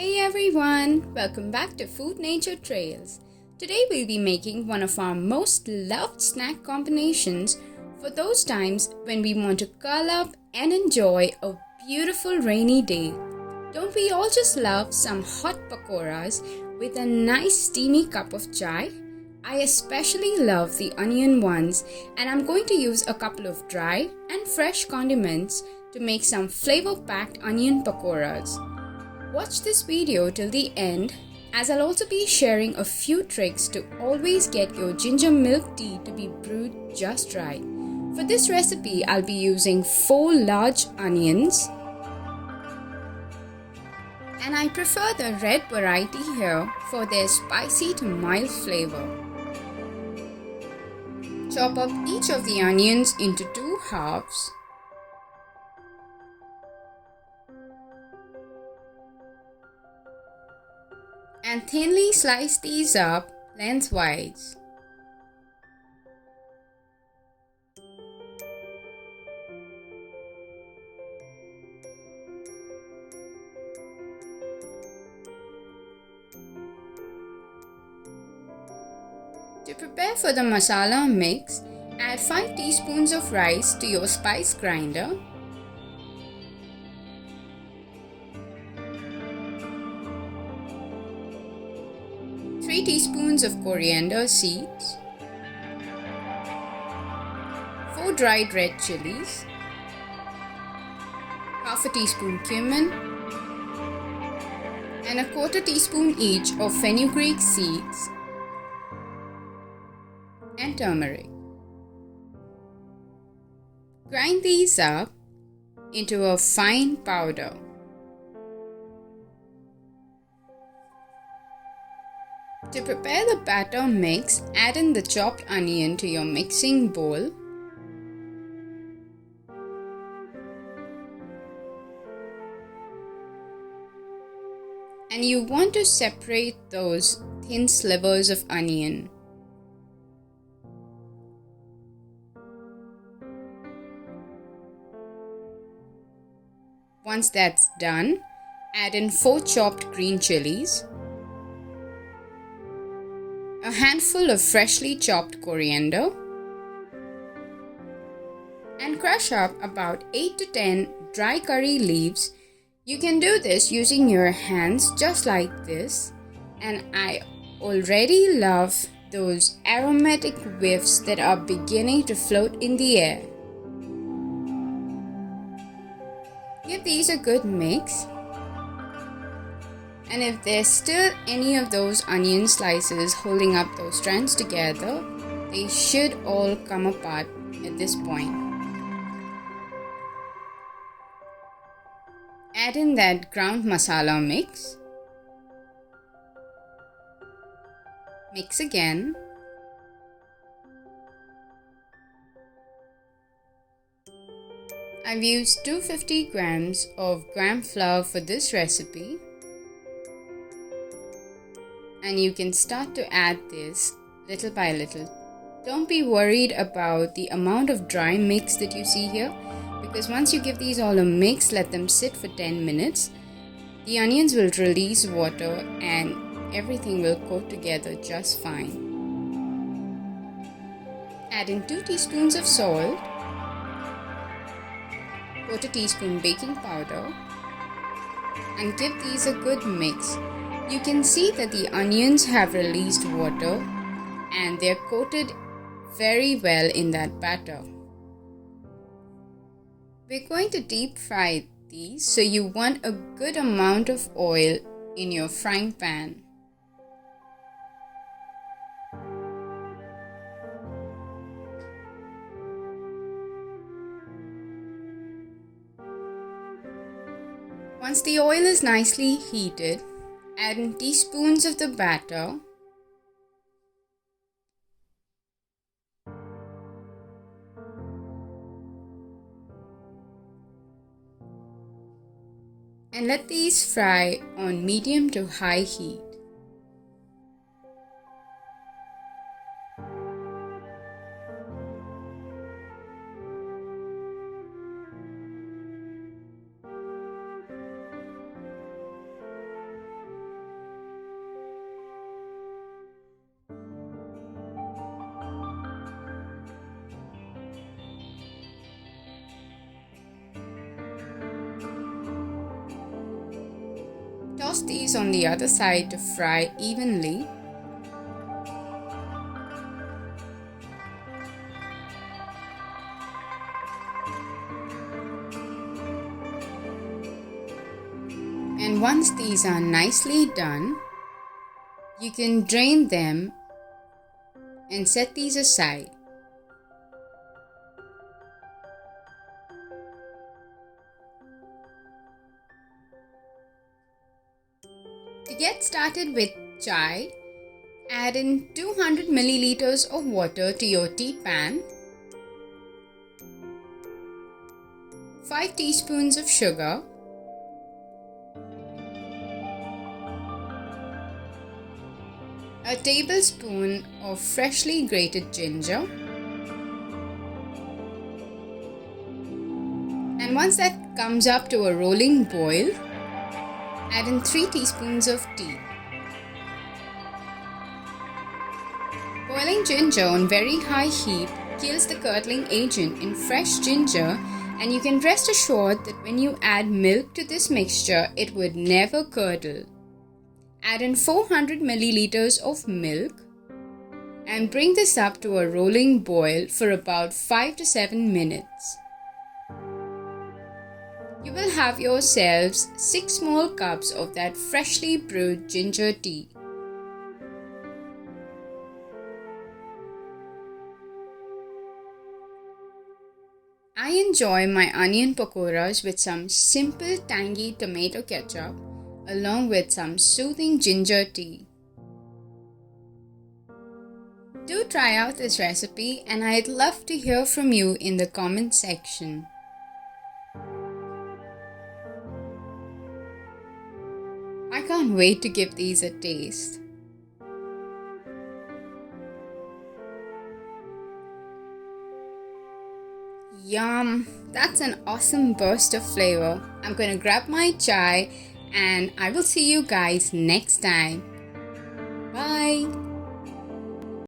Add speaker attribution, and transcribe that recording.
Speaker 1: Hey everyone, welcome back to Food Nature Trails. Today we'll be making one of our most loved snack combinations for those times when we want to curl up and enjoy a beautiful rainy day. Don't we all just love some hot pakoras with a nice steamy cup of chai? I especially love the onion ones, and I'm going to use a couple of dry and fresh condiments to make some flavor-packed onion pakoras. Watch this video till the end, as I'll also be sharing a few tricks to always get your ginger milk tea to be brewed just right. For this recipe, I'll be using 4 large onions, and I prefer the red variety here for their spicy to mild flavor. Chop up each of the onions into 2 halves. And thinly slice these up lengthwise. To prepare for the masala mix, add 5 teaspoons of rice to your spice grinder. Three teaspoons of coriander seeds, 4 dried red chilies, half a teaspoon cumin, and a quarter teaspoon each of fenugreek seeds and turmeric. Grind these up into a fine powder. To prepare the batter mix, add in the chopped onion to your mixing bowl. And you want to separate those thin slivers of onion. Once that's done, add in 4 chopped green chilies, a handful of freshly chopped coriander, and crush up about 8 to 10 dry curry leaves. You can do this using your hands just like this, and I already love those aromatic whiffs that are beginning to float in the air. Give these a good mix. And if there's still any of those onion slices holding up those strands together, they should all come apart at this point. Add in that ground masala mix. Mix again. I've used 250 grams of gram flour for this recipe. And you can start to add this little by little. Don't be worried about the amount of dry mix that you see here, because once you give these all a mix, let them sit for 10 minutes. The onions will release water and everything will coat together just fine. Add in 2 teaspoons of salt, quarter teaspoon baking powder, and give these a good mix. You can see that the onions have released water and they're coated very well in that batter. We're going to deep fry these, so you want a good amount of oil in your frying pan. Once the oil is nicely heated, add in teaspoons of the batter, and let these fry on medium to high heat. Toss these on the other side to fry evenly. And once these are nicely done, you can drain them and set these aside. To get started with chai, add in 200 milliliters of water to your tea pan, 5 teaspoons of sugar, a tablespoon of freshly grated ginger, and once that comes up to a rolling boil, add in 3 teaspoons of tea. Boiling ginger on very high heat kills the curdling agent in fresh ginger, and you can rest assured that when you add milk to this mixture, it would never curdle. Add in 400 milliliters of milk and bring this up to a rolling boil for about 5 to 7 minutes. You will have yourselves 6 small cups of that freshly brewed ginger tea. I enjoy my onion pakoras with some simple tangy tomato ketchup along with some soothing ginger tea. Do try out this recipe and I'd love to hear from you in the comment section. I can't wait to give these a taste. Yum! That's an awesome burst of flavor. I'm gonna grab my chai and I will see you guys next time. Bye!